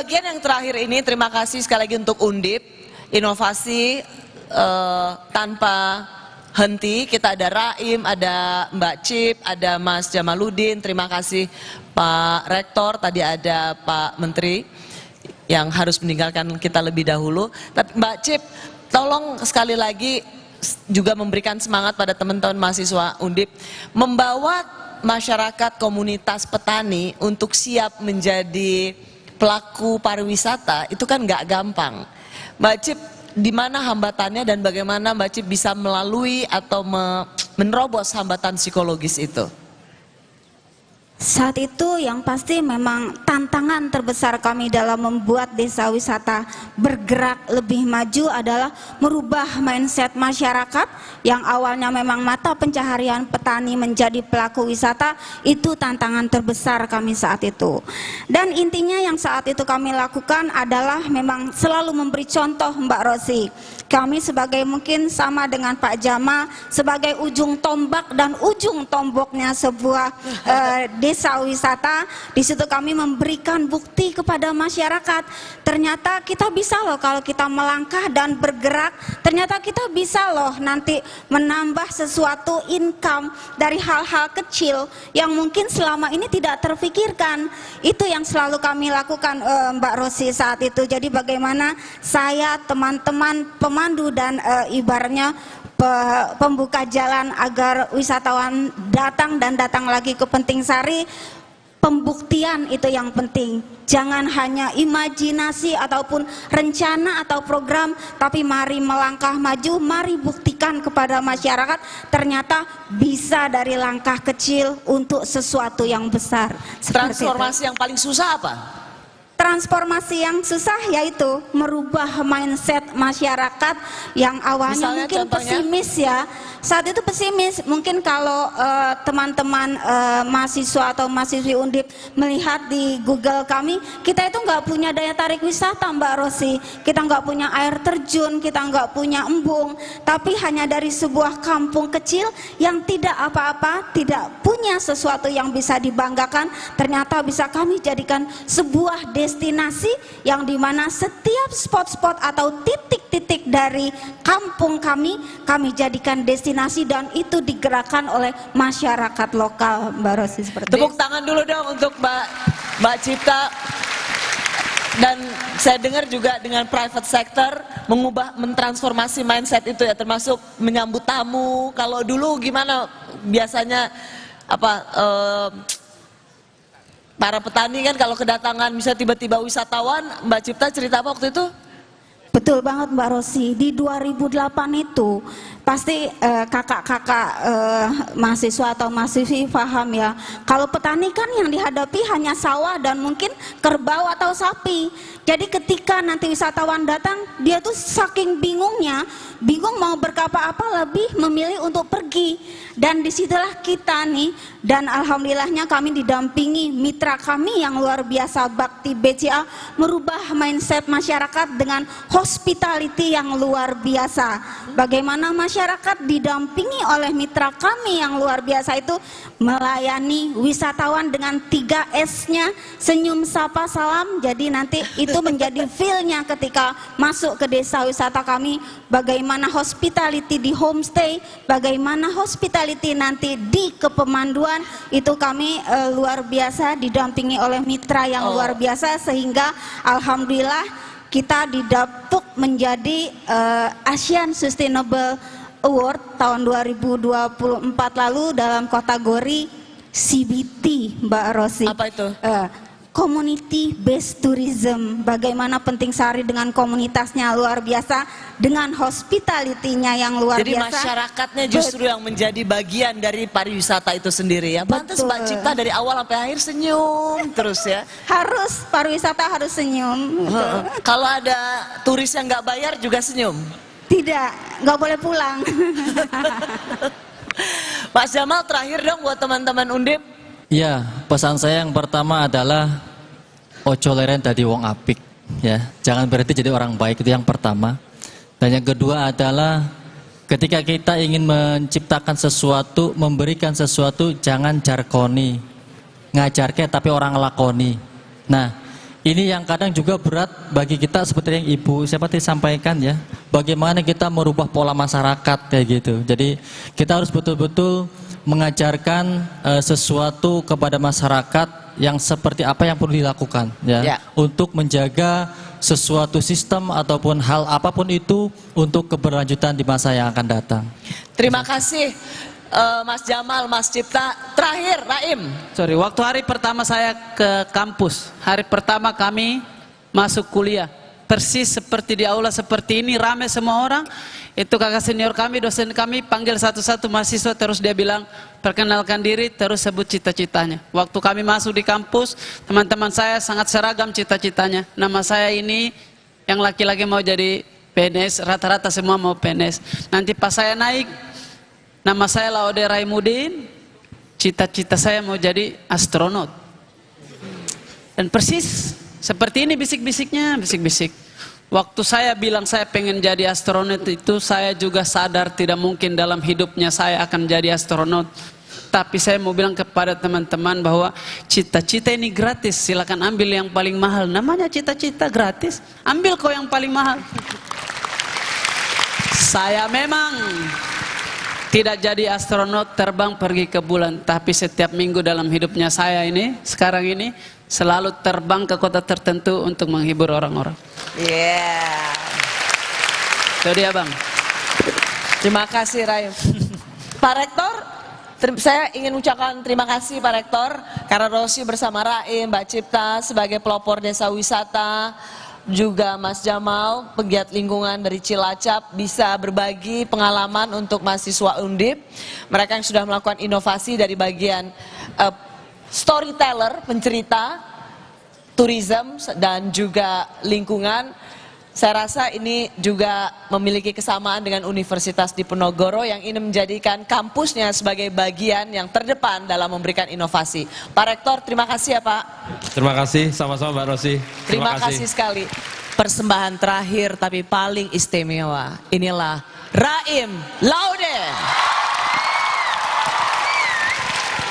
bagian yang terakhir ini, terima kasih sekali lagi untuk Undip, inovasi tanpa henti. Kita ada Raim, ada Mbak Cip, ada Mas Jamaludin, terima kasih Pak Rektor, tadi ada Pak Menteri yang harus meninggalkan kita lebih dahulu. Tapi Mbak Cip, tolong sekali lagi juga memberikan semangat pada teman-teman mahasiswa Undip, membawa masyarakat komunitas petani untuk siap menjadi pelaku pariwisata, itu kan nggak gampang. Mbak Cip, di mana hambatannya dan bagaimana Mbak Cip bisa melalui atau menerobos hambatan psikologis itu? Saat itu yang pasti memang tantangan terbesar kami dalam membuat desa wisata bergerak lebih maju adalah merubah mindset masyarakat yang awalnya memang mata pencaharian petani menjadi pelaku wisata. Itu tantangan terbesar kami saat itu. Dan intinya yang saat itu kami lakukan adalah memang selalu memberi contoh, Mbak Rosi. Kami sebagai mungkin sama dengan Pak Jamal sebagai ujung tombak dan ujung tomboknya sebuah desa wisata. Di situ kami memberikan bukti kepada masyarakat, ternyata kita bisa loh kalau kita melangkah dan bergerak, ternyata kita bisa loh nanti menambah sesuatu income dari hal-hal kecil yang mungkin selama ini tidak terfikirkan. Itu yang selalu kami lakukan, Mbak Rosi, saat itu. Jadi bagaimana saya, teman-teman pemandu dan ibaratnya pembuka jalan agar wisatawan datang dan datang lagi ke Penting Sari. Pembuktian itu yang penting. Jangan hanya imajinasi ataupun rencana atau program, tapi mari melangkah maju, mari buktikan kepada masyarakat ternyata bisa dari langkah kecil untuk sesuatu yang besar. Transformasi yang paling susah apa? Transformasi yang susah yaitu merubah mindset masyarakat yang awalnya misalnya, mungkin contohnya? pesimis ya. Saat itu pesimis, mungkin kalau teman-teman mahasiswa atau mahasiswi Undip melihat di Google kami, kita itu nggak punya daya tarik wisata, Mbak Rosi. Kita nggak punya air terjun, kita nggak punya embung, tapi hanya dari sebuah kampung kecil yang tidak apa-apa, tidak punya sesuatu yang bisa dibanggakan, ternyata bisa kami jadikan sebuah destinasi yang dimana setiap spot-spot atau titik-titik dari kampung kami jadikan destinasi, dan itu digerakkan oleh masyarakat lokal, Mbak Rosi. Seperti Tepuk tangan dulu dong untuk Mbak Cipta. Dan saya dengar juga dengan private sector mentransformasi mindset itu ya, termasuk menyambut tamu. Kalau dulu gimana biasanya para petani kan kalau kedatangan bisa tiba-tiba wisatawan, Mbak Cipta cerita apa waktu itu? Betul banget, Mbak Rosi. Di 2008 itu pasti kakak-kakak mahasiswa atau mahasiswi paham ya, kalau petani kan yang dihadapi hanya sawah dan mungkin kerbau atau sapi. Jadi ketika nanti wisatawan datang, dia tuh saking bingungnya, bingung mau berkata apa, lebih memilih untuk pergi. Dan disitulah kita nih, dan alhamdulillahnya kami didampingi mitra kami yang luar biasa, Bakti BCA, merubah mindset masyarakat dengan hospitality yang luar biasa. Bagaimana masyarakat didampingi oleh mitra kami yang luar biasa itu melayani wisatawan dengan 3S-nya, senyum, sapa, salam. Jadi nanti itu menjadi feel-nya ketika masuk ke desa wisata kami, bagaimana hospitality di homestay, bagaimana hospitality nanti di kepemanduan, itu kami luar biasa didampingi oleh mitra yang luar biasa, sehingga alhamdulillah kita didapuk menjadi Asian Sustainable Award tahun 2024 lalu dalam kategori CBT, Mbak Rosi. Apa itu? Community Based Tourism. Bagaimana Penting Sari dengan komunitasnya luar biasa, dengan hospitality-nya yang luar Jadi biasa. Jadi masyarakatnya justru yang menjadi bagian dari pariwisata itu sendiri ya. Pantes Mbak Cipta dari awal sampai akhir senyum terus ya. Harus, pariwisata harus senyum. Kalau ada turis yang nggak bayar juga senyum? Tidak, nggak boleh pulang. Mas Jamal, terakhir dong buat teman-teman Undip. Ya, pesan saya yang pertama adalah ojo leren dadi wong apik ya. Jangan berarti jadi orang baik, itu yang pertama. Dan yang kedua adalah ketika kita ingin menciptakan sesuatu, memberikan sesuatu, jangan jarkoni. Ngajarke tapi orang lakoni. Nah, ini yang kadang juga berat bagi kita seperti yang Ibu siapa tadi sampaikan ya. Bagaimana kita merubah pola masyarakat kayak gitu. Jadi kita harus betul-betul mengajarkan sesuatu kepada masyarakat yang seperti apa yang perlu dilakukan ya. Untuk menjaga sesuatu sistem ataupun hal apapun itu untuk keberlanjutan di masa yang akan datang. Terima kasih Mas Jamal, Mas Cipta. Terakhir, Raim. Sorry, waktu hari pertama saya ke kampus, hari pertama kami masuk kuliah, persis seperti di aula seperti ini, ramai semua orang. Itu kakak senior kami, dosen kami, panggil satu-satu mahasiswa, terus dia bilang, perkenalkan diri, terus sebut cita-citanya. Waktu kami masuk di kampus, teman-teman saya sangat seragam cita-citanya. Nama saya ini, yang laki-laki mau jadi PNS, rata-rata semua mau PNS. Nanti pas saya naik, nama saya Laude Raimuddin, cita-cita saya mau jadi astronot. Dan persis seperti ini bisik-bisiknya, bisik-bisik. Waktu saya bilang saya pengen jadi astronot itu, saya juga sadar tidak mungkin dalam hidupnya saya akan jadi astronot. Tapi saya mau bilang kepada teman-teman bahwa cita-cita ini gratis, silakan ambil yang paling mahal. Namanya cita-cita gratis, ambil kau yang paling mahal. Saya memang tidak jadi astronot terbang pergi ke bulan, tapi setiap minggu dalam hidupnya saya ini, sekarang ini, selalu terbang ke kota tertentu untuk menghibur orang-orang. Itu dia Bang. Terima kasih Raim. Pak Rektor, saya ingin ucapkan terima kasih Pak Rektor, karena Rosi bersama Raim, Mbak Cipta sebagai pelopor desa wisata, juga Mas Jamal, pegiat lingkungan dari Cilacap, bisa berbagi pengalaman untuk mahasiswa Undip. Mereka yang sudah melakukan inovasi dari bagian storyteller, pencerita, tourism, dan juga lingkungan. Saya rasa ini juga memiliki kesamaan dengan Universitas Diponegoro yang ingin menjadikan kampusnya sebagai bagian yang terdepan dalam memberikan inovasi. Pak Rektor, terima kasih ya Pak. Terima kasih, sama-sama Mbak Rosi. Terima kasih sekali. Persembahan terakhir tapi paling istimewa. Inilah Raim Laude.